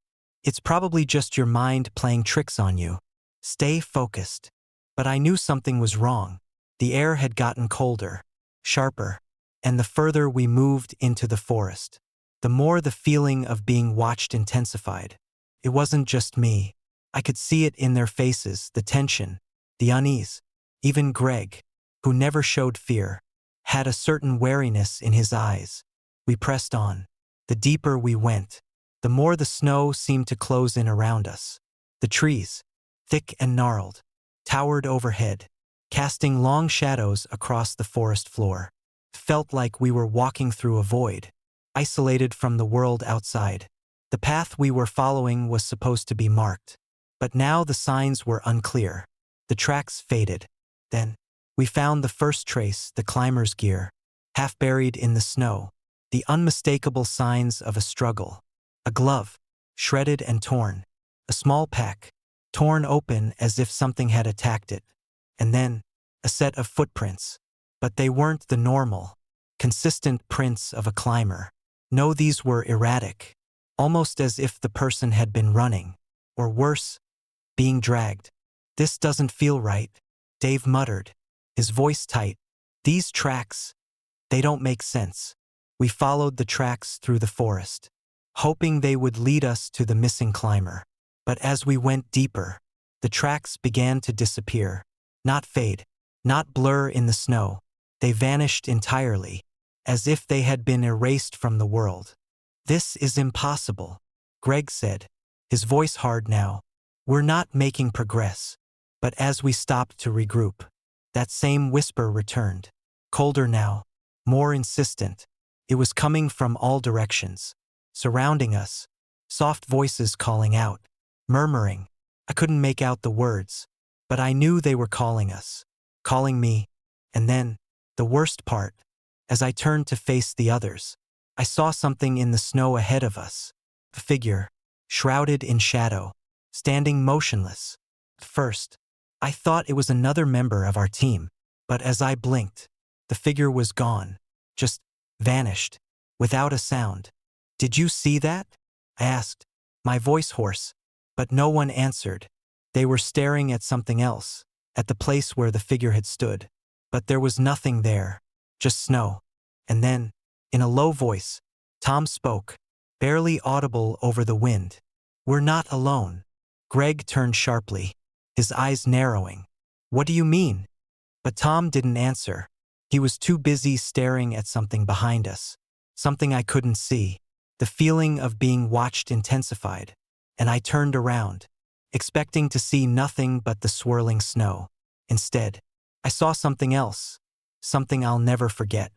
It's probably just your mind playing tricks on you. Stay focused. But I knew something was wrong. The air had gotten colder, sharper, and the further we moved into the forest, the more the feeling of being watched intensified. It wasn't just me. I could see it in their faces, the tension, the unease. Even Greg, who never showed fear, had a certain wariness in his eyes. We pressed on. The deeper we went, the more the snow seemed to close in around us. The trees, thick and gnarled, towered overhead, casting long shadows across the forest floor. It felt like we were walking through a void, isolated from the world outside. The path we were following was supposed to be marked, but now the signs were unclear. The tracks faded. Then, we found the first trace, the climber's gear, half buried in the snow, the unmistakable signs of a struggle. A glove, shredded and torn. A small pack, torn open as if something had attacked it. And then, a set of footprints. But they weren't the normal, consistent prints of a climber. No, these were erratic, almost as if the person had been running, or worse, being dragged. This doesn't feel right, Dave muttered, his voice tight. These tracks, they don't make sense. We followed the tracks through the forest, hoping they would lead us to the missing climber. But as we went deeper, the tracks began to disappear. Not fade, not blur in the snow. They vanished entirely, as if they had been erased from the world. This is impossible, Greg said, his voice hard now. We're not making progress. But as we stopped to regroup, that same whisper returned. Colder now, more insistent. It was coming from all directions, surrounding us, soft voices calling out, murmuring. I couldn't make out the words, but I knew they were calling us, calling me. And then, the worst part, as I turned to face the others, I saw something in the snow ahead of us. A figure, shrouded in shadow, standing motionless. At first, I thought it was another member of our team, but as I blinked, the figure was gone, just vanished, without a sound. Did you see that? I asked, my voice hoarse, but no one answered. They were staring at something else, at the place where the figure had stood. But there was nothing there, just snow. And then, in a low voice, Tom spoke, barely audible over the wind. We're not alone. Greg turned sharply, his eyes narrowing. What do you mean? But Tom didn't answer. He was too busy staring at something behind us, something I couldn't see. The feeling of being watched intensified, and I turned around, expecting to see nothing but the swirling snow. Instead, I saw something else, something I'll never forget.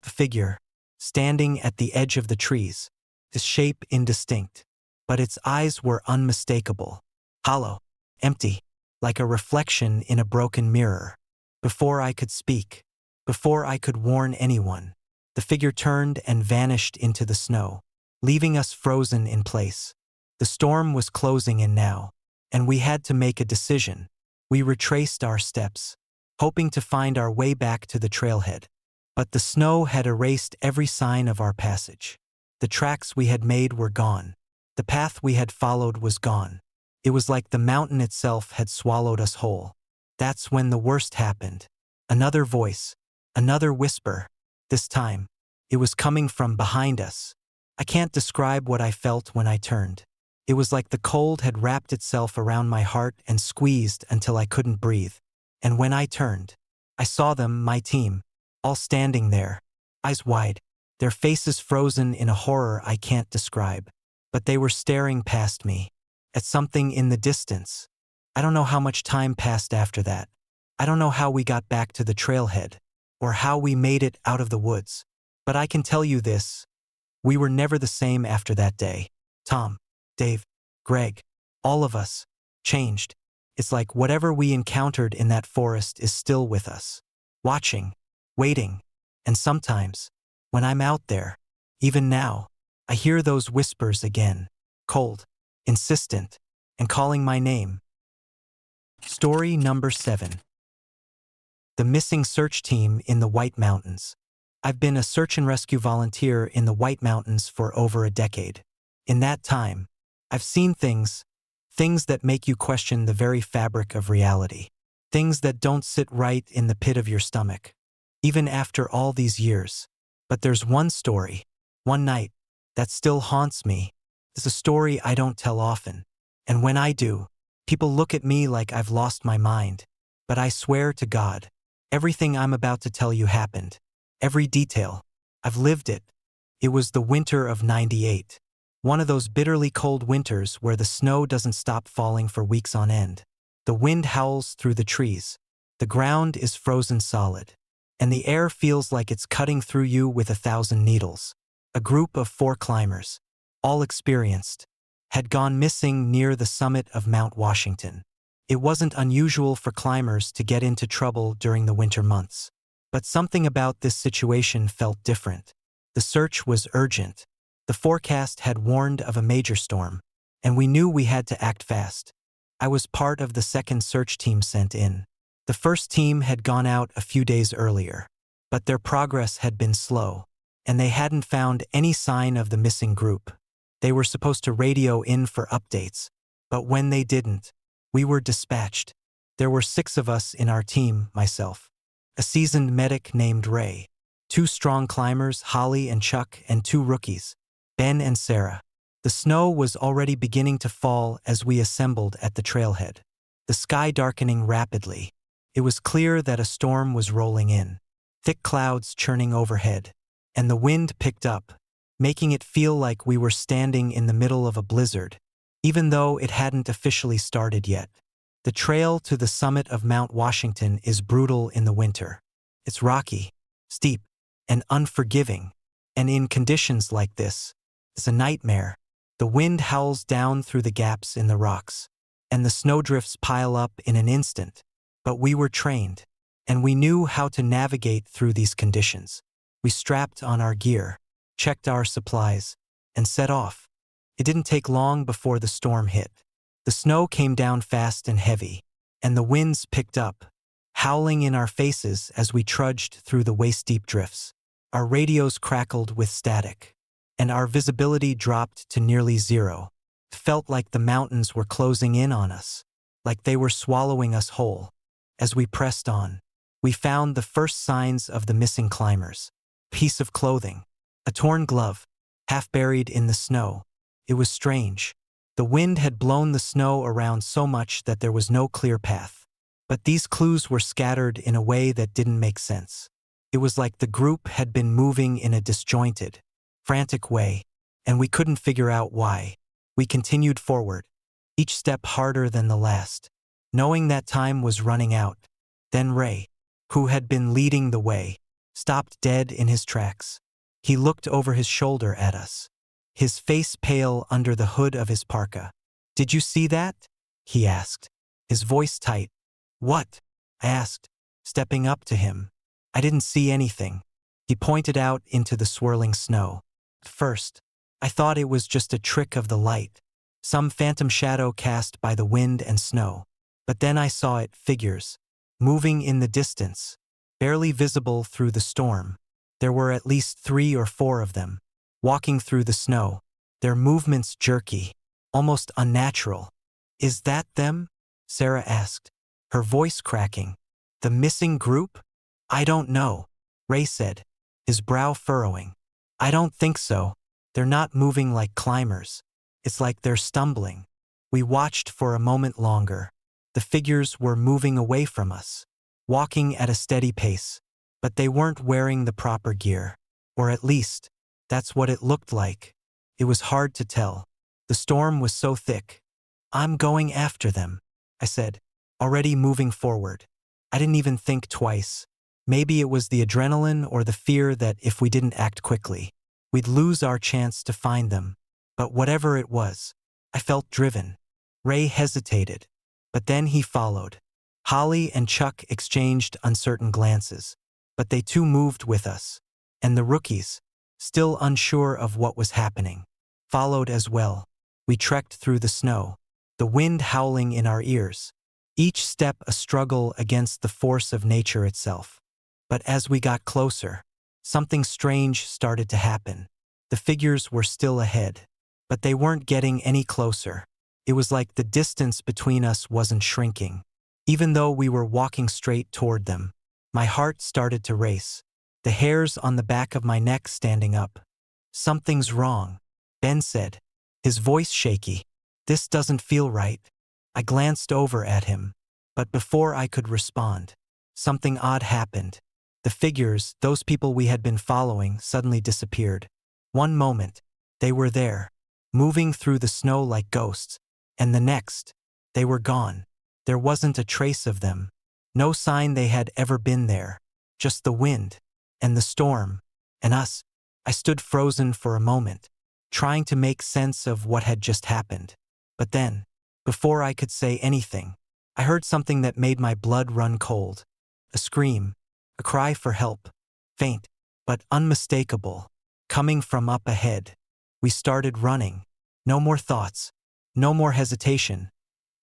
A figure, standing at the edge of the trees, its shape indistinct, but its eyes were unmistakable, hollow, empty, like a reflection in a broken mirror. Before I could speak, before I could warn anyone, the figure turned and vanished into the snow, leaving us frozen in place. The storm was closing in now, and we had to make a decision. We retraced our steps, hoping to find our way back to the trailhead. But the snow had erased every sign of our passage. The tracks we had made were gone. The path we had followed was gone. It was like the mountain itself had swallowed us whole. That's when the worst happened. Another voice, another whisper. This time, it was coming from behind us. I can't describe what I felt when I turned. It was like the cold had wrapped itself around my heart and squeezed until I couldn't breathe. And when I turned, I saw them, my team, all standing there, eyes wide, their faces frozen in a horror I can't describe. But they were staring past me, at something in the distance. I don't know how much time passed after that. I don't know how we got back to the trailhead, or how we made it out of the woods. But I can tell you this, we were never the same after that day. Tom, Dave, Greg, all of us, changed. It's like whatever we encountered in that forest is still with us, watching, waiting, and sometimes, when I'm out there, even now, I hear those whispers again, cold, insistent, and calling my name. Story number 7. The missing search team in the White Mountains. I've been a search and rescue volunteer in the White Mountains for over a decade. In that time, I've seen things that make you question the very fabric of reality. Things that don't sit right in the pit of your stomach, even after all these years. But there's one story, one night, that still haunts me. It's a story I don't tell often. And when I do, people look at me like I've lost my mind. But I swear to God, everything I'm about to tell you happened. Every detail. I've lived it. It was the winter of '98. One of those bitterly cold winters where the snow doesn't stop falling for weeks on end. The wind howls through the trees. The ground is frozen solid. And the air feels like it's cutting through you with 1,000 needles. A group of 4 climbers, all experienced, had gone missing near the summit of Mount Washington. It wasn't unusual for climbers to get into trouble during the winter months. But something about this situation felt different. The search was urgent. The forecast had warned of a major storm, and we knew we had to act fast. I was part of the second search team sent in. The first team had gone out a few days earlier, but their progress had been slow, and they hadn't found any sign of the missing group. They were supposed to radio in for updates, but when they didn't, we were dispatched. There were 6 of us in our team, myself, a seasoned medic named Ray, 2 strong climbers, Holly and Chuck, and 2 rookies, Ben and Sarah. The snow was already beginning to fall as we assembled at the trailhead, the sky darkening rapidly. It was clear that a storm was rolling in, thick clouds churning overhead, and the wind picked up, making it feel like we were standing in the middle of a blizzard, even though it hadn't officially started yet. The trail to the summit of Mount Washington is brutal in the winter. It's rocky, steep, and unforgiving, and in conditions like this, it's a nightmare. The wind howls down through the gaps in the rocks, and the snowdrifts pile up in an instant. But we were trained, and we knew how to navigate through these conditions. We strapped on our gear, checked our supplies, and set off. It didn't take long before the storm hit. The snow came down fast and heavy, and the winds picked up, howling in our faces as we trudged through the waist-deep drifts. Our radios crackled with static, and our visibility dropped to nearly zero. It felt like the mountains were closing in on us, like they were swallowing us whole. As we pressed on, we found the first signs of the missing climbers. A piece of clothing, a torn glove, half buried in the snow. It was strange. The wind had blown the snow around so much that there was no clear path. But these clues were scattered in a way that didn't make sense. It was like the group had been moving in a disjointed, frantic way, and we couldn't figure out why. We continued forward, each step harder than the last, knowing that time was running out. Then Ray, who had been leading the way, stopped dead in his tracks. He looked over his shoulder at us, his face pale under the hood of his parka. "Did you see that?" he asked, his voice tight. "What?" I asked, stepping up to him. "I didn't see anything." He pointed out into the swirling snow. At first, I thought it was just a trick of the light, some phantom shadow cast by the wind and snow. But then I saw it, figures, moving in the distance, barely visible through the storm. There were at least 3 or 4 of them, walking through the snow, their movements jerky, almost unnatural. "Is that them?" Sarah asked, her voice cracking. "The missing group?" "I don't know," Ray said, his brow furrowing. "I don't think so. They're not moving like climbers. It's like they're stumbling. We watched for a moment longer. The figures were moving away from us, walking at a steady pace, but they weren't wearing the proper gear. Or at least, that's what it looked like. It was hard to tell. The storm was so thick. "I'm going after them," I said, already moving forward. I didn't even think twice. Maybe it was the adrenaline or the fear that if we didn't act quickly, we'd lose our chance to find them. But whatever it was, I felt driven. Ray hesitated, but then he followed. Holly and Chuck exchanged uncertain glances, but they too moved with us. And the rookies, still unsure of what was happening, followed as well. We trekked through the snow, the wind howling in our ears, each step a struggle against the force of nature itself. But as we got closer, something strange started to happen. The figures were still ahead, but they weren't getting any closer. It was like the distance between us wasn't shrinking. Even though we were walking straight toward them, my heart started to race, the hairs on the back of my neck standing up. "Something's wrong," Ben said, his voice shaky. "This doesn't feel right." I glanced over at him, but before I could respond, something odd happened. The figures, those people we had been following, suddenly disappeared. One moment, they were there, moving through the snow like ghosts, and the next, they were gone. There wasn't a trace of them. No sign they had ever been there. Just the wind, and the storm, and us. I stood frozen for a moment, trying to make sense of what had just happened. But then, before I could say anything, I heard something that made my blood run cold. A scream, a cry for help, faint, but unmistakable, coming from up ahead. We started running. No more thoughts, no more hesitation,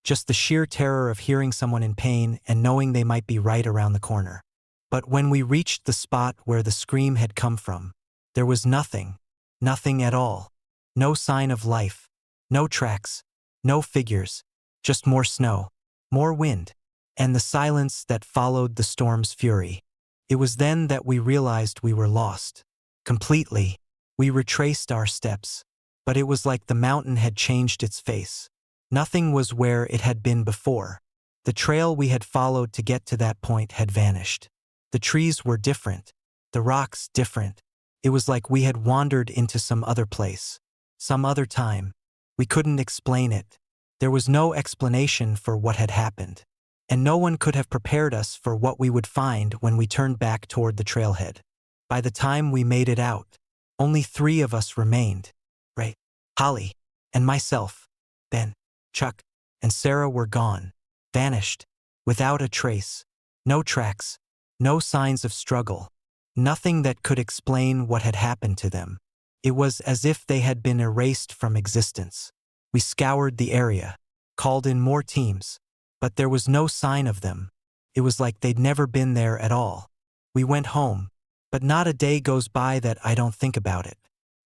just the sheer terror of hearing someone in pain and knowing they might be right around the corner. But when we reached the spot where the scream had come from, there was nothing, nothing at all. No sign of life, no tracks, no figures, just more snow, more wind, and the silence that followed the storm's fury. It was then that we realized we were lost. Completely. We retraced our steps, but it was like the mountain had changed its face. Nothing was where it had been before. The trail we had followed to get to that point had vanished. The trees were different, the rocks different. It was like we had wandered into some other place, some other time. We couldn't explain it. There was no explanation for what had happened, and no one could have prepared us for what we would find when we turned back toward the trailhead. By the time we made it out, only 3 of us remained. Ray, Holly, and myself. Ben, Chuck, and Sarah were gone, vanished, without a trace. No tracks, no signs of struggle, nothing that could explain what had happened to them. It was as if they had been erased from existence. We scoured the area, called in more teams, but there was no sign of them. It was like they'd never been there at all. We went home, but not a day goes by that I don't think about it.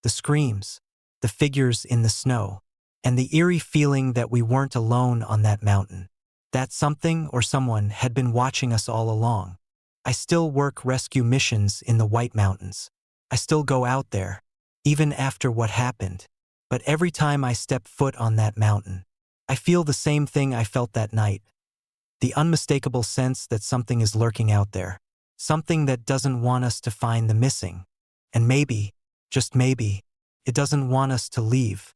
The screams, the figures in the snow, and the eerie feeling that we weren't alone on that mountain. That something or someone had been watching us all along. I still work rescue missions in the White Mountains. I still go out there, even after what happened. But every time I step foot on that mountain, I feel the same thing I felt that night. The unmistakable sense that something is lurking out there. Something that doesn't want us to find the missing. And maybe, just maybe, it doesn't want us to leave.